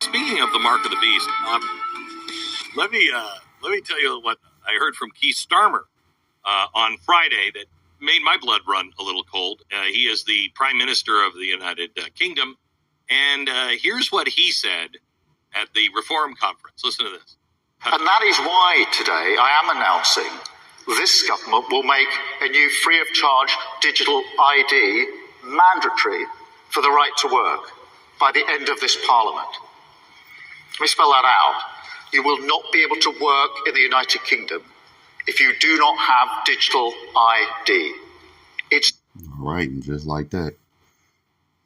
speaking of the mark of the beast, let me tell you what I heard from Keith Starmer on Friday that made my blood run a little cold. He is the Prime Minister of the United Kingdom, and here's what he said at the Reform Conference. Listen to this. And that is why today I am announcing this government will make a new free of charge digital ID mandatory for the right to work by the end of this Parliament. Let me spell that out. You will not be able to work in the United Kingdom if you do not have digital ID. It's all right, and just like that,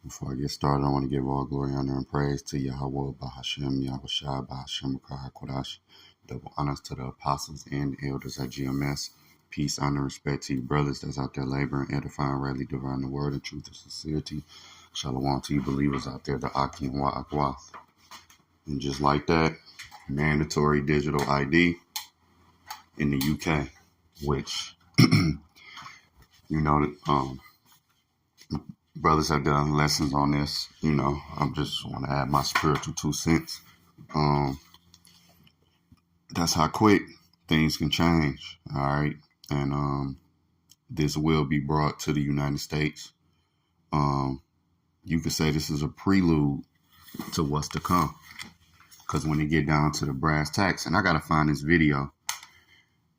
before I get started, I want to give all glory, honor, and praise to Yahweh, Bahashem, Yahushua, Bahashem, Kodash. Double honors to the apostles and elders at GMS. Peace, honor, and respect to you brothers that's out there laboring, edifying, rightly dividing the word of truth and sincerity. Shalom to you believers out there, the Akim wa Akwath. And just like that, mandatory digital ID in the UK, which, brothers have done lessons on this. I just want to add my spiritual 2 cents. That's how quick things can change. All right. And this will be brought to the United States. You could say this is a prelude to what's to come. Because when they get down to the brass tacks, and I got to find this video.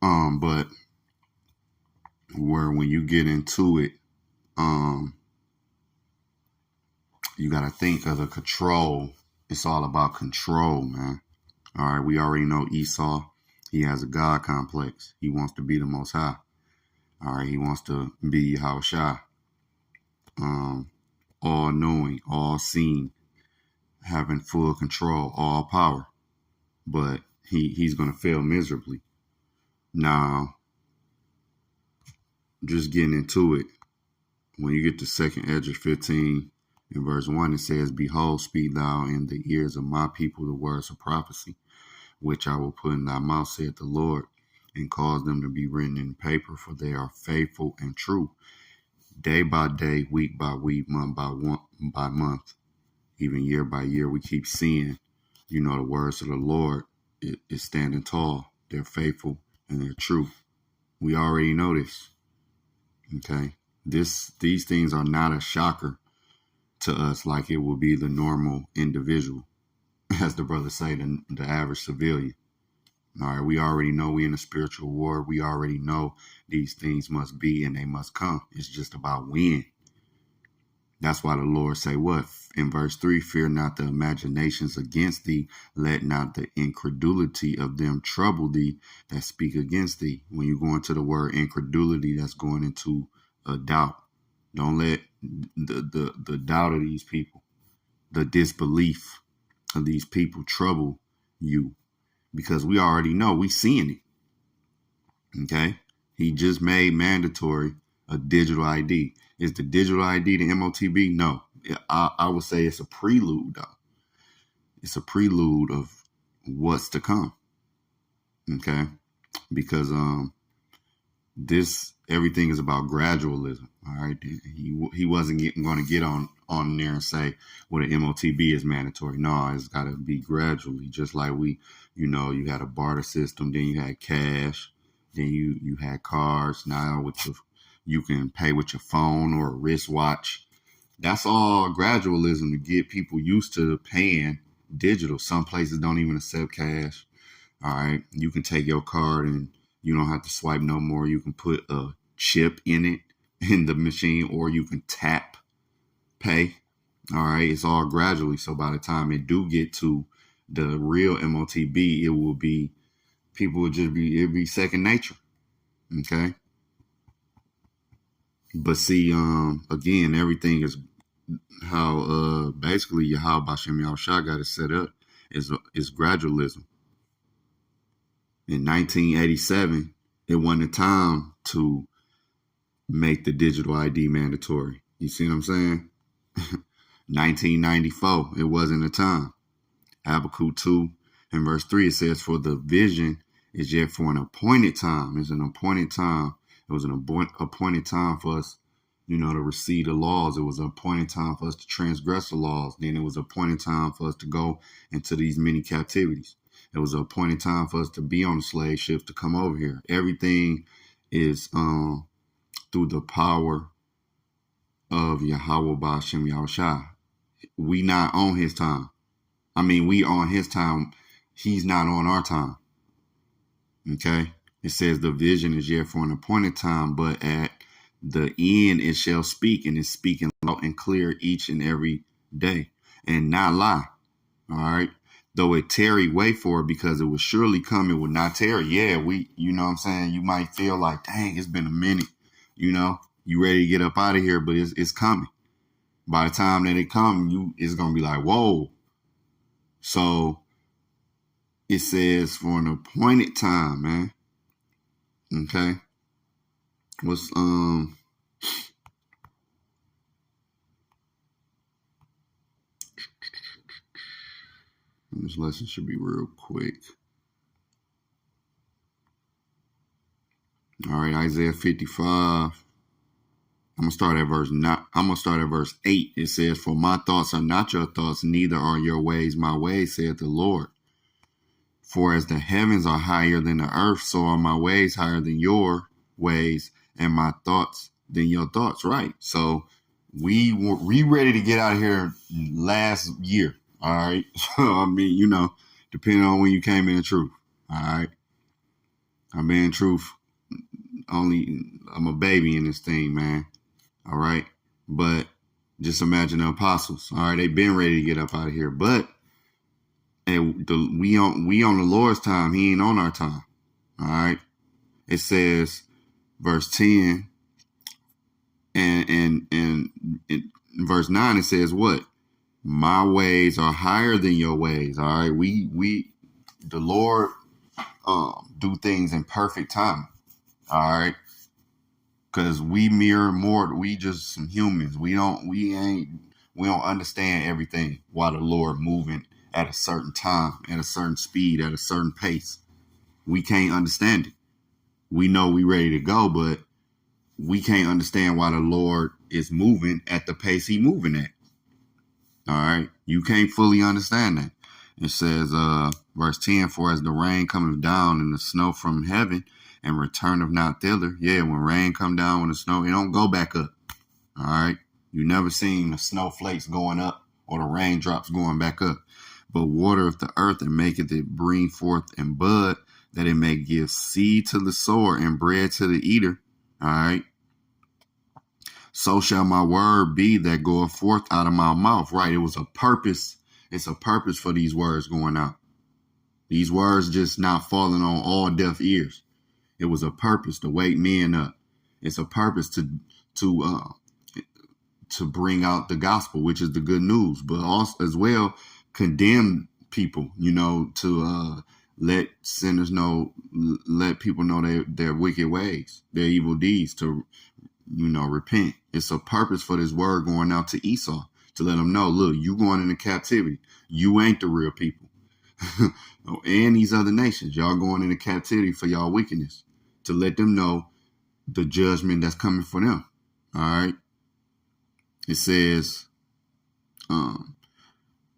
But when you get into it, you got to think of the control. It's all about control, man. All right, we already know Esau. He has a God complex. He wants to be the Most High. All right, he wants to be Yahushua. All knowing, all seeing, having full control, all power. But he's going to fail miserably. Now, just getting into it, when you get to 2nd Ezra 15 in verse 1, it says, "Behold, speak thou in the ears of my people the words of prophecy, which I will put in thy mouth, saith the Lord, and cause them to be written in paper, for they are faithful and true. Day by day, week by week, month by month, even year by year, we keep seeing, the words of the Lord is standing tall. They're faithful and they're true. We already know this. Okay. These things are not a shocker to us like it will be the normal individual, as the brothers say, the average civilian. All right, we already know we in a spiritual war. We already know these things must be and they must come. It's just about when. That's why the Lord say what? In verse 3, fear not the imaginations against thee. Let not the incredulity of them trouble thee that speak against thee. When you go into the word incredulity, that's going into a doubt. Don't let the doubt of these people, the disbelief of these people trouble you, because we already know, we seeing it. Okay. He just made mandatory a digital ID. Is the digital ID the MOTB? No, I would say it's a prelude though. It's a prelude of what's to come. Okay. Because, everything is about gradualism. All right. He wasn't going to get on there and say, well, the MOTB is mandatory. No, it's got to be gradually. Just like you had a barter system, then you had cash, then you had cards. Now you can pay with your phone or a wristwatch. That's all gradualism to get people used to paying digital. Some places don't even accept cash. All right. You can take your card and you don't have to swipe no more. You can put a chip in it, in the machine, or you can tap pay. All right. It's all gradually. So by the time it do get to the real MOTB, it'll be second nature. Okay. But see, again, everything is how, basically Yahweh Bashem Yahushua got it set up is gradualism. In 1987, it wasn't the time to make the digital ID mandatory. You see what I'm saying? 1994, it wasn't the time. Habakkuk 2 and verse 3, it says, for the vision is yet for an appointed time. It's an appointed time. It was an appointed time for us to receive the laws. It was an appointed time for us to transgress the laws. Then it was an appointed time for us to go into these many captivities. It was an appointed time for us to be on the slave ships to come over here. Everything is through the power of Yahweh Ba'ashem Yahushua. We not on his time. I mean, we on his time. He's not on our time. Okay? It says the vision is yet for an appointed time, but at the end it shall speak, and it's speaking loud and clear each and every day, and not lie. All right? Though it tarry, wait for it, because it will surely come, it will not tarry. Yeah, you know what I'm saying? You might feel like, dang, it's been a minute. You ready to get up out of here, but it's coming. By the time that it comes, it's going to be like, whoa. So it says for an appointed time, man. Okay. This lesson should be real quick. All right, Isaiah 55. I'm gonna start at verse 8. It says, "For my thoughts are not your thoughts, neither are your ways my ways, saith the Lord. For as the heavens are higher than the earth, so are my ways higher than your ways, and my thoughts than your thoughts." Right. So we ready to get out of here last year. All right. So I mean, depending on when you came in the truth. All right. I'm in truth. I'm a baby in this thing, man. All right. But just imagine the apostles. All right. They've been ready to get up out of here. But we on the Lord's time. He ain't on our time. All right. It says, verse 10 and in verse 9, it says what? My ways are higher than your ways. All right. The Lord do things in perfect time. All right. Because we mere mortal, we just some humans. We don't understand everything while the Lord moving at a certain time, at a certain speed, at a certain pace. We can't understand it. We know we ready to go, but we can't understand why the Lord is moving at the pace he moving at. All right. You can't fully understand that. It says, verse 10, "For as the rain cometh down and the snow from heaven, and returneth not thither." Yeah, when rain come down with the snow, it don't go back up. All right. You never seen the snowflakes going up or the raindrops going back up. "But watereth the earth and maketh it bring forth and bud, that it may give seed to the sower and bread to the eater." All right. "So shall my word be that goeth forth out of my mouth." Right. It was a purpose. It's a purpose for these words going out. These words just not falling on all deaf ears. It was a purpose to wake men up. It's a purpose to bring out the gospel, which is the good news, but also as well condemn people, to let sinners know, let people know their wicked ways, their evil deeds, to repent. It's a purpose for this word going out to Esau, to let them know, look, you going into captivity. You ain't the real people. And these other nations, y'all going into captivity for y'all wickedness, to let them know the judgment that's coming for them. All right. It says,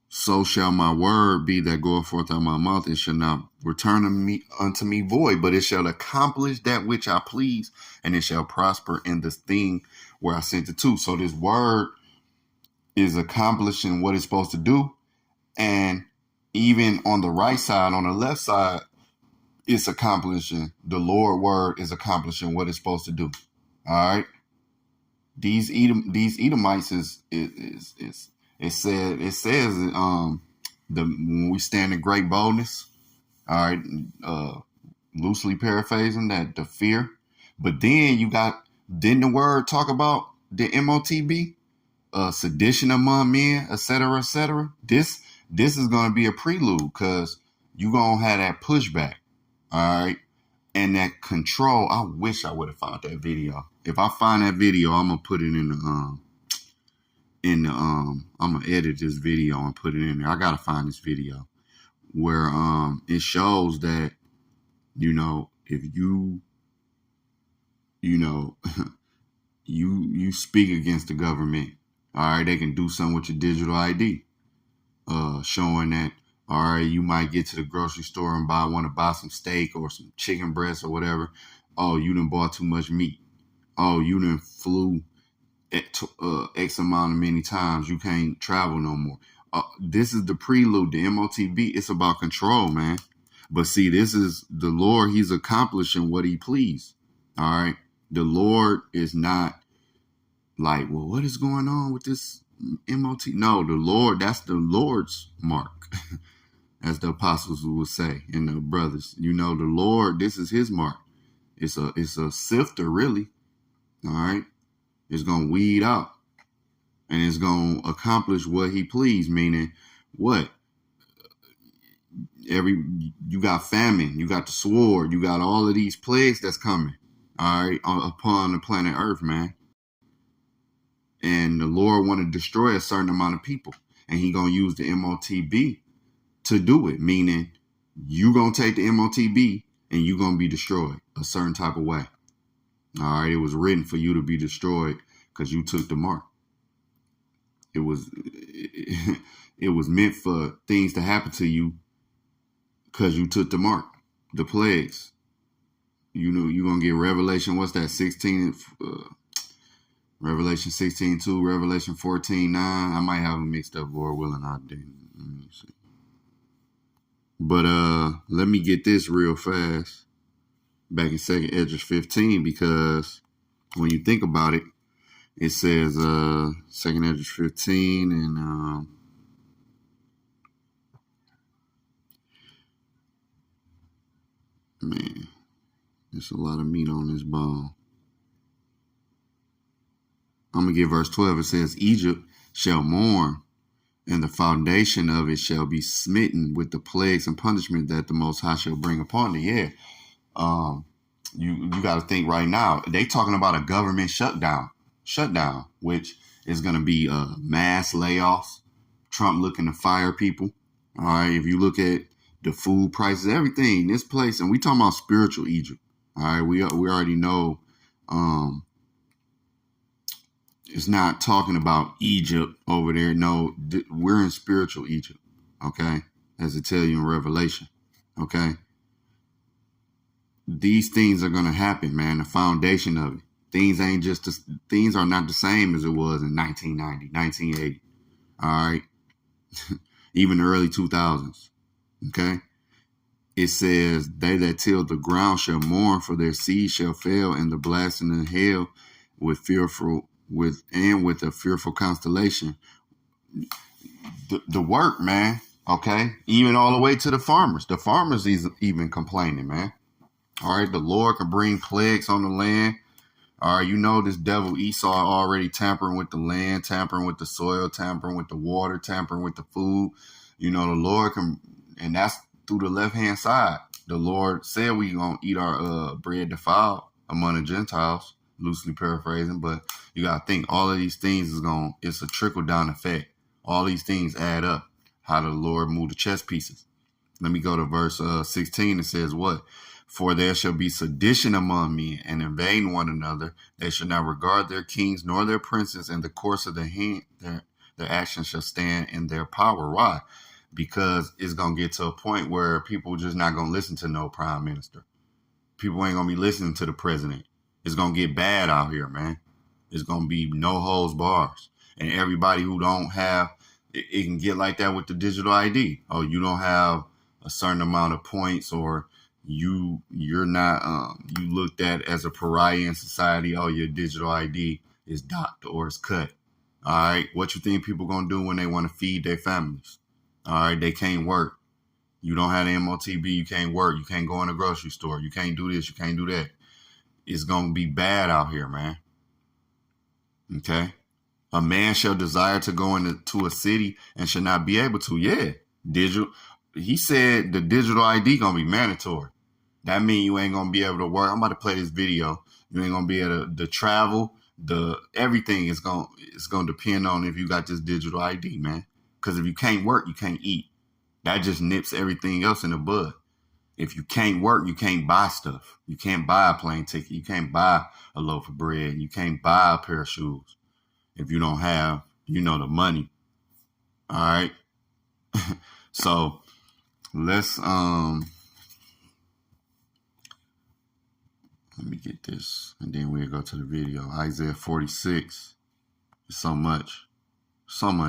"So shall my word be that goeth forth out of my mouth. It shall not return unto me void, but it shall accomplish that which I please, and it shall prosper in this thing where I sent it to." So this word is accomplishing what it's supposed to do. And even on the right side, on the left side, it's accomplishing, the Lord word is accomplishing what it's supposed to do. All right. These Edomites it says when we stand in great boldness. All right. Loosely paraphrasing that, the fear. But then didn't the word talk about the MOTB, sedition among men, etc., etc. This is going to be a prelude, because you're going to have that pushback. All right. And that control. I wish I would have found that video. If I find that video, I'm going to put it I'm going to edit this video and put it in there. I got to find this video where it shows that, if you you speak against the government. All right, they can do something with your digital ID, showing that, all right, you might get to the grocery store and want to buy some steak or some chicken breast or whatever. Oh, you done bought too much meat. Oh, you done flew X amount of many times. You can't travel no more. This is the prelude, the MOTB. It's about control, man. But see, this is the Lord. He's accomplishing what he pleased. All right. The Lord is not like, well, what is going on with this MOT? No, the Lord, that's the Lord's mark, as the apostles would say, and the brothers. You know, the Lord, this is his mark. It's a sifter, really. All right. It's going to weed out, and it's going to accomplish what he pleased, meaning what? You got famine, you got the sword, you got all of these plagues that's coming, all right, upon the planet Earth, man. And the Lord want to destroy a certain amount of people, and he going to use the MOTB to do it, meaning you going to take the MOTB and you going to be destroyed a certain type of way. All right, it was written for you to be destroyed because you took the mark. It was meant for things to happen to you because you took the mark, the plagues. You know, you're going to get Revelation, what's that, 16, Revelation 16:2, Revelation 14:9. I might have them mixed up, Lord willing, I didn't. Let me see. But let me get this real fast. Back in 2nd Esdras 15, because when you think about it, it says 2nd Esdras 15 and man, there's a lot of meat on this bone. I'm going to get verse 12. It says, Egypt shall mourn, and the foundation of it shall be smitten with the plagues and punishment that the Most High shall bring upon thee. Yeah. You got to think right now, they talking about a government shutdown, which is going to be mass layoffs, Trump looking to fire people. All right. If you look at the food prices, everything, this place, and we talking about spiritual Egypt. All right. We already know, it's not talking about Egypt over there. No, we're in spiritual Egypt. Okay. As it tell you in Revelation. Okay. These things are going to happen, man. The foundation of it. Things are not the same as it was in 1990, 1980. All right. Even the early 2000s. Okay. It says, they that till the ground shall mourn, for their seed shall fail, and the blasting of hell with a fearful constellation. The work, man. Okay. Even all the way to the farmers. The farmers is even complaining, man. All right. The Lord can bring plagues on the land. All right. You know, this devil Esau already tampering with the land, tampering with the soil, tampering with the water, tampering with the food. You know, the Lord can, and that's through the left-hand side. The Lord said we going to eat our bread defiled among the Gentiles, loosely paraphrasing. But you got to think all of these things it's a trickle-down effect. All these things add up. How the Lord moved the chess pieces. Let me go to verse 16. It says what? For there shall be sedition among men, and invading one another. They shall not regard their kings nor their princes, and the course of their hand, their actions shall stand in their power. Why? Because it's going to get to a point where people just not going to listen to no prime minister. People ain't going to be listening to the president. It's going to get bad out here, man. It's going to be no holds bars. And everybody who don't have, it can get like that with the digital ID. Oh, you don't have a certain amount of points, or you're not, you looked at as a pariah in society. Oh, your digital ID is docked or it's cut. All right. What you think people going to do when they want to feed their families? All right. They can't work. You don't have the MOTB. You can't work. You can't go in the grocery store. You can't do this. You can't do that. It's going to be bad out here, man. Okay. A man shall desire to go into a city and shall not be able to. Yeah. Digital. He said the digital ID going to be mandatory. That means you ain't going to be able to work. I'm about to play this video. You ain't going to be able to travel. Everything is going to depend on if you got this digital ID, man. Because if you can't work, you can't eat. That just nips everything else in the bud. If you can't work, you can't buy stuff. You can't buy a plane ticket. You can't buy a loaf of bread. You can't buy a pair of shoes if you don't have, the money. All right. So let's let me get this, and then we'll go to the video. Isaiah 46. So much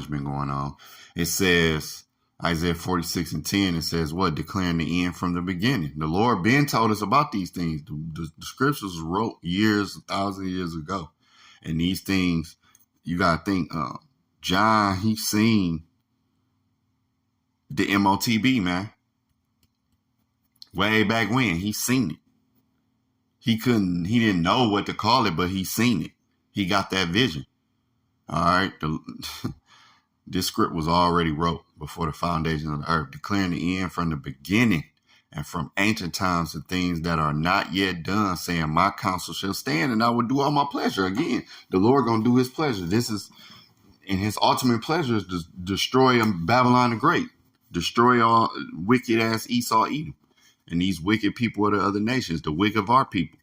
been going on. It says, Isaiah 46:10, it says what? Declaring the end from the beginning. The Lord been told us about these things. The scriptures wrote years, 1,000 years ago. And these things, you got to think, John, he seen the MOTB, man. Way back when, he seen it. He didn't know what to call it, but he seen it. He got that vision. All right. This script was already wrote before the foundation of the earth, declaring the end from the beginning and from ancient times to things that are not yet done, saying, my counsel shall stand and I will do all my pleasure. Again, the Lord going to do his pleasure. This is, and his ultimate pleasure is to destroy Babylon the Great, destroy all wicked ass Esau, Edom, and these wicked people of the other nations, the wicked of our people.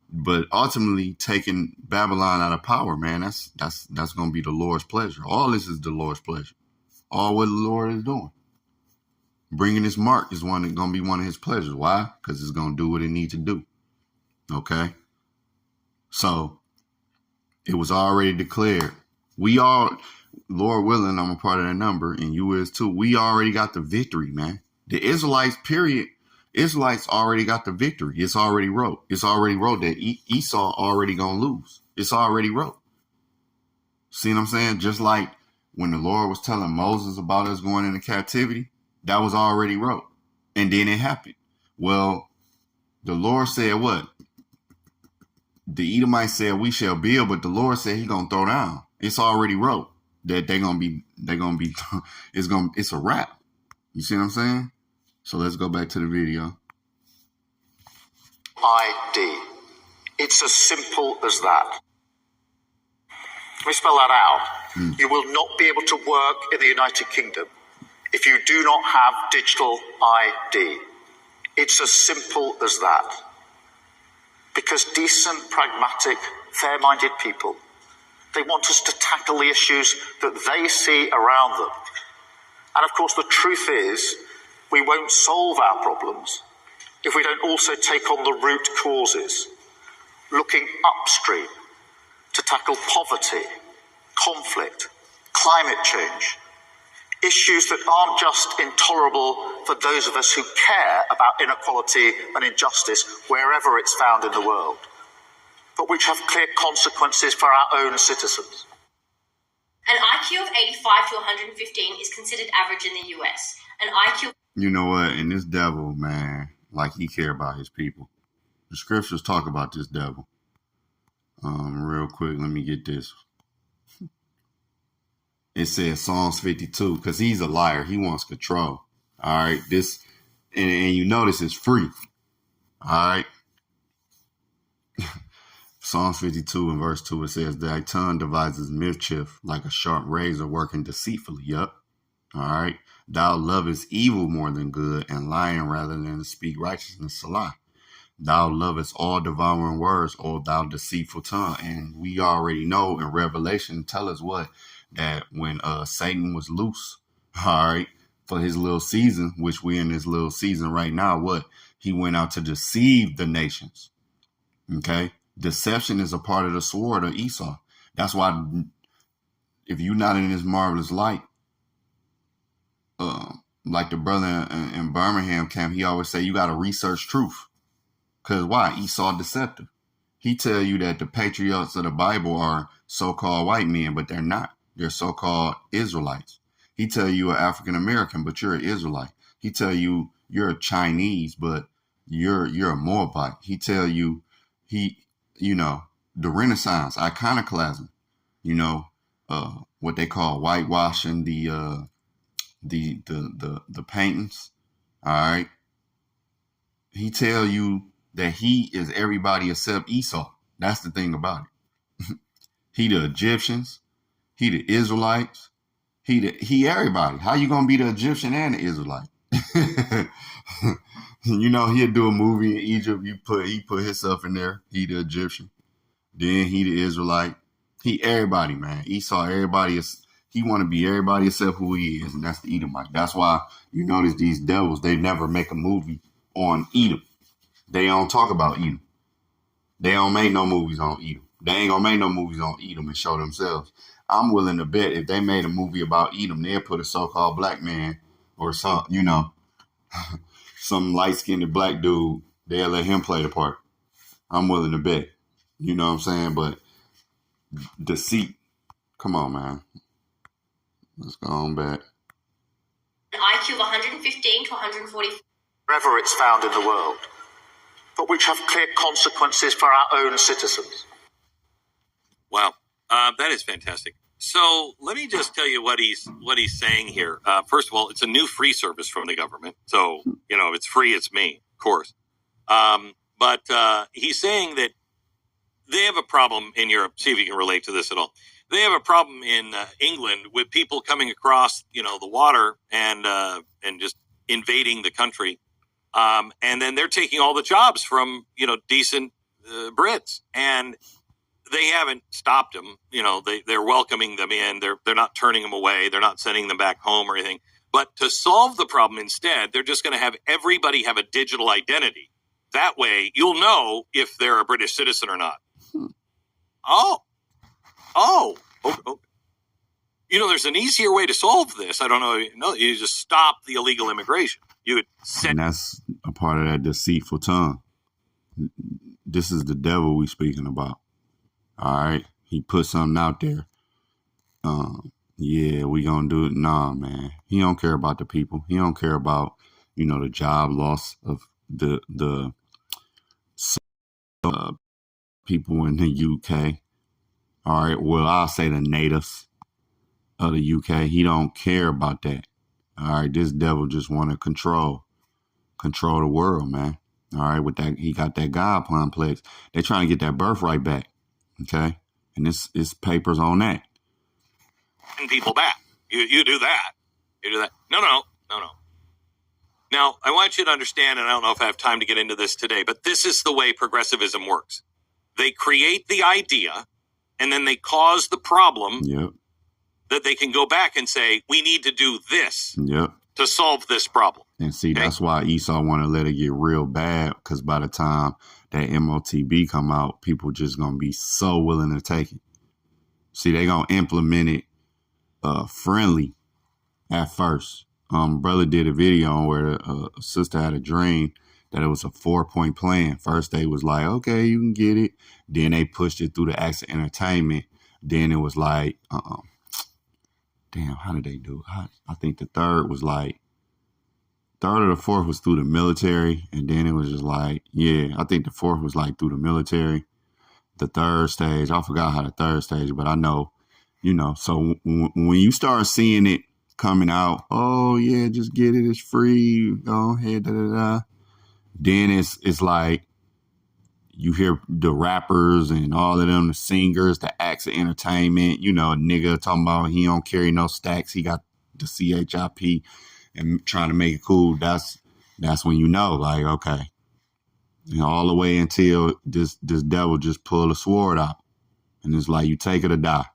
But ultimately taking Babylon out of power, man, that's going to be the Lord's pleasure. All this is the Lord's pleasure. All what the Lord is doing. Bringing this mark is going to be one of his pleasures. Why? Because it's going to do what it needs to do. Okay? So it was already declared. We all, Lord willing, I'm a part of that number, and you is too. We already got the victory, man. The Israelites, period. Israelites already got the victory. It's already wrote. It's already wrote that Esau already gonna lose. It's already wrote. See what I'm saying? Just like when the Lord was telling Moses about us going into captivity, that was already wrote. And then it happened. Well, the Lord said what? The Edomites said we shall build, but the Lord said he gonna throw down. It's already wrote that it's a wrap. You see what I'm saying? So let's go back to the video. ID. It's as simple as that. Let me spell that out. You will not be able to work in the United Kingdom if you do not have digital ID. It's as simple as that. Because decent, pragmatic, fair-minded people, they want us to tackle the issues that they see around them. And of course, the truth is, we won't solve our problems if we don't also take on the root causes, looking upstream to tackle poverty, conflict, climate change, issues that aren't just intolerable for those of us who care about inequality and injustice wherever it's found in the world, but which have clear consequences for our own citizens. An IQ of 85 to 115 is considered average in the US. An IQ... You know what? And this devil, man, like he care about his people. The scriptures talk about this devil. Real quick, let me get this. It says Psalms 52, because he's a liar. He wants control. All right. This, and you notice it's free. All right. Psalms 52 and verse 2, it says, thy tongue devises mischief like a sharp razor working deceitfully. Yup. All right. Thou lovest evil more than good, and lying rather than to speak righteousness. Salah. Thou lovest all devouring words, O thou deceitful tongue. And we already know in Revelation, tell us what? That when Satan was loose, all right, for his little season, which we're in this little season right now, what? He went out to deceive the nations. Okay? Deception is a part of the sword of Esau. That's why if you're not in this marvelous light, like the brother in Birmingham camp, he always say you got to research truth. Because why? Esau deceptive. He tell you that the patriots of the Bible are so-called white men, but they're not. They're so-called Israelites. He tell you an African American, but you're an Israelite. He tell you you're a Chinese, but you're a Moabite. He tell you the Renaissance, iconoclasm, what they call whitewashing the paintings. All right. He tell you that he is everybody except Esau. That's the thing about it. He the Egyptians. He the Israelites. He everybody. How you gonna be the Egyptian and the Israelite? You know, he'd do a movie in Egypt. He put himself in there. He the Egyptian. Then he the Israelite. He everybody, man. Esau, everybody is. He want to be everybody except who he is, and that's the Edomite. That's why you notice these devils. They never make a movie on Edom. They don't talk about Edom. They don't make no movies on Edom. They ain't gonna make no movies on Edom and show themselves. I'm willing to bet if they made a movie about Edom, they'll put a so-called black man or some, some light-skinned black dude. They'll let him play the part. I'm willing to bet. You know what I'm saying? But deceit. Come on, man. Let's go on back. An IQ of 115 to 140. Wherever it's found in the world, but which have clear consequences for our own citizens. Wow, that is fantastic. So let me just tell you what he's saying here. First of all, it's a new free service from the government, so if it's free, it's me, of course. But he's saying that they have a problem in Europe. See if you can relate to this at all. They have a problem in England with people coming across, the water and just invading the country, and then they're taking all the jobs from decent Brits, and they haven't stopped them. They're welcoming them in. They're not turning them away. They're not sending them back home or anything. But to solve the problem instead, they're just going to have everybody have a digital identity. That way, you'll know if they're a British citizen or not. Oh. There's an easier way to solve this. I don't know. You just stop the illegal immigration. You would And that's a part of that deceitful tongue. This is the devil we speaking about. All right. He put something out there. Yeah, we gonna do it. Nah, man. He don't care about the people. He don't care about, the job loss of the people in the UK. All right. Well, I'll say the natives of the UK. He don't care about that. All right. This devil just want to control the world, man. All right. With that, he got that God complex. They're trying to get that birthright back. Okay. And it's papers on that. People back. You do that. You do that. No. Now, I want you to understand, and I don't know if I have time to get into this today, but this is the way progressivism works. They create the idea, and then they cause the problem. Yep. That they can go back and say, we need to do this. Yep. To solve this problem. And see, that's why Esau want to let it get real bad, because by the time that MOTB come out, people just going to be so willing to take it. See, they going to implement it friendly at first. Brother did a video on where a sister had a dream that it was a 4-point plan. First, they was like, okay, you can get it. Then they pushed it through the acts of entertainment. Then it was like, damn, how did they do it? I think the third or the fourth was through the military. And then it was just like, yeah, I think the fourth was like through the military. The third stage, I forgot how the third stage, but I know, so when you start seeing it coming out, oh yeah, just get it, it's free, go ahead, then it's like you hear the rappers and all of them, the singers, the acts of entertainment, a nigga talking about he don't carry no stacks, he got the CHIP and trying to make it cool. That's when like, okay, all the way until this devil just pull a sword out, and it's like, you take it or die.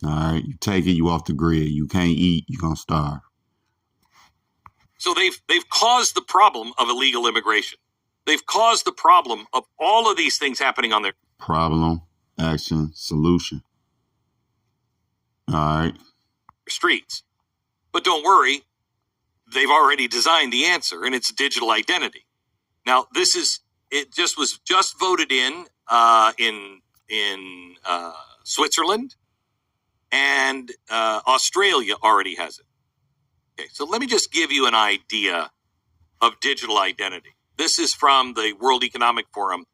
All right, you take it, you off the grid. You can't eat, you're gonna starve. So they've caused the problem of illegal immigration. They've caused the problem of all of these things happening on their problem, action, solution. All right. Streets. But don't worry, they've already designed the answer, and it's digital identity. Now, it was just voted in Switzerland, and Australia already has it. Okay, so let me just give you an idea of digital identity. This is from the World Economic Forum.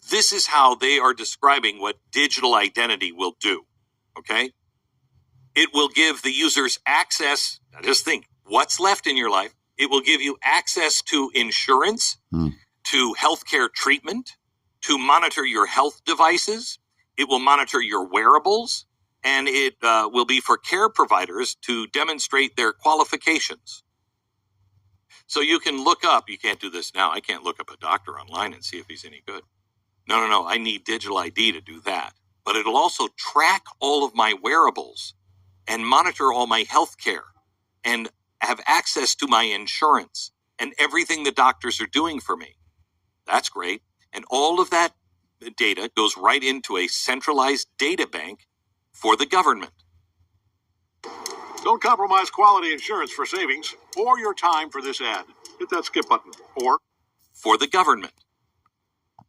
This is how they are describing what digital identity will do. Okay? It will give the users access. Now just think, what's left in your life? It will give you access to insurance, to healthcare treatment, to monitor your health devices. It will monitor your wearables, and it will be for care providers to demonstrate their qualifications. So you can look up, you can't do this now. I can't look up a doctor online and see if he's any good. No. I need digital ID to do that. But it'll also track all of my wearables and monitor all my health care and have access to my insurance and everything the doctors are doing for me. That's great. And all of that data goes right into a centralized data bank for the government. Don't compromise quality insurance for savings or your time for this ad. Hit that skip button. Or For the government.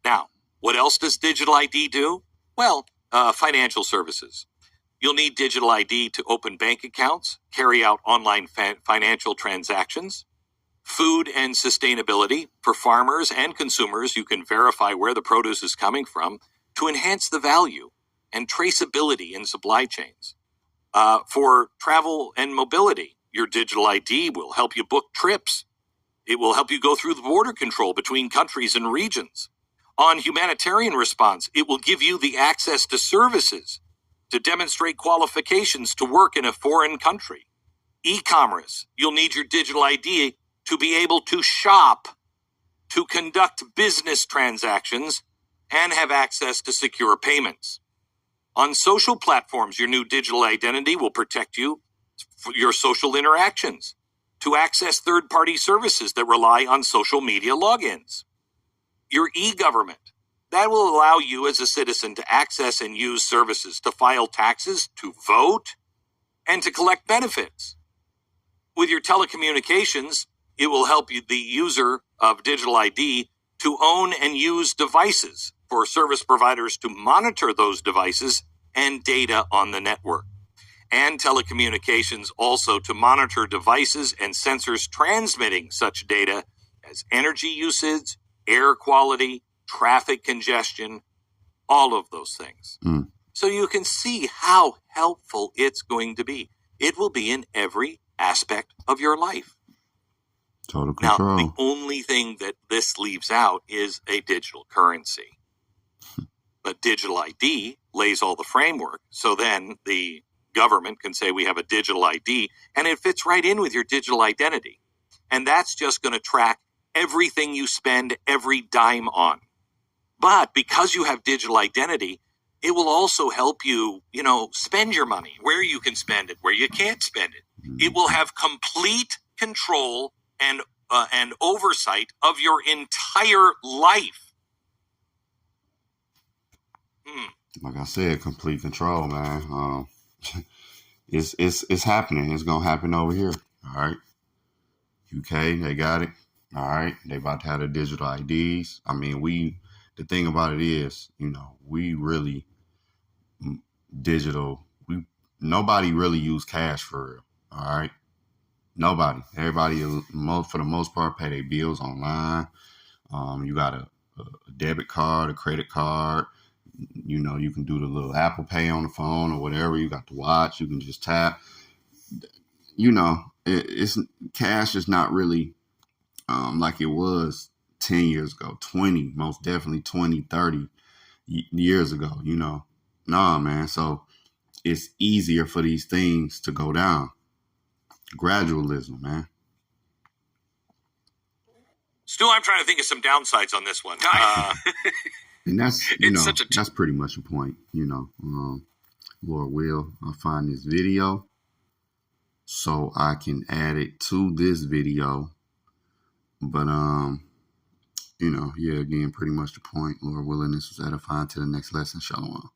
Now, what else does digital ID do? Well, financial services. You'll need digital ID to open bank accounts, carry out online financial transactions. Food and sustainability. For farmers and consumers, you can verify where the produce is coming from to enhance the value and traceability in supply chains. For travel and mobility, your digital ID will help you book trips. It will help you go through the border control between countries and regions. On humanitarian response, it will give you the access to services to demonstrate qualifications to work in a foreign country. E-commerce, you'll need your digital ID to be able to shop, to conduct business transactions, and have access to secure payments. On social platforms, your new digital identity will protect you for your social interactions, to access third-party services that rely on social media logins. Your e-government, that will allow you as a citizen to access and use services, to file taxes, to vote, and to collect benefits. With your telecommunications, it will help you, the user of digital ID, to own and use devices for service providers to monitor those devices and data on the network. And telecommunications also to monitor devices and sensors transmitting such data as energy usage, air quality, traffic congestion, all of those things. So you can see how helpful it's going to be. It will be in every aspect of your life. Total control. Now, the only thing that this leaves out is a digital currency. But digital ID lays all the framework. So then the government can say we have a digital ID, and it fits right in with your digital identity. And that's just going to track everything you spend every dime on. But because you have digital identity, it will also help you, spend your money, where you can spend it, where you can't spend it. It will have complete control and oversight of your entire life. Like I said, complete control, man. It's happening. It's gonna happen over here. All right. UK, they got it. All right. They about to have the digital IDs. I mean, the thing about it is, we really digital. Nobody really use cash for real. All right. Nobody. Everybody, for the most part, pay their bills online. You got a debit card, a credit card. You can do the little Apple Pay on the phone or whatever. You got the watch. You can just tap. It's cash is not really like it was 10 years ago, 20, most definitely 20, 30 years ago. Nah, man. So it's easier for these things to go down. Gradualism, man. Stu, I'm trying to think of some downsides on this one. And that's, that's pretty much the point, Lord will, I'll find this video so I can add it to this video. But, again, pretty much the point. Lord willing, this was edifying. To the next lesson. Shalom.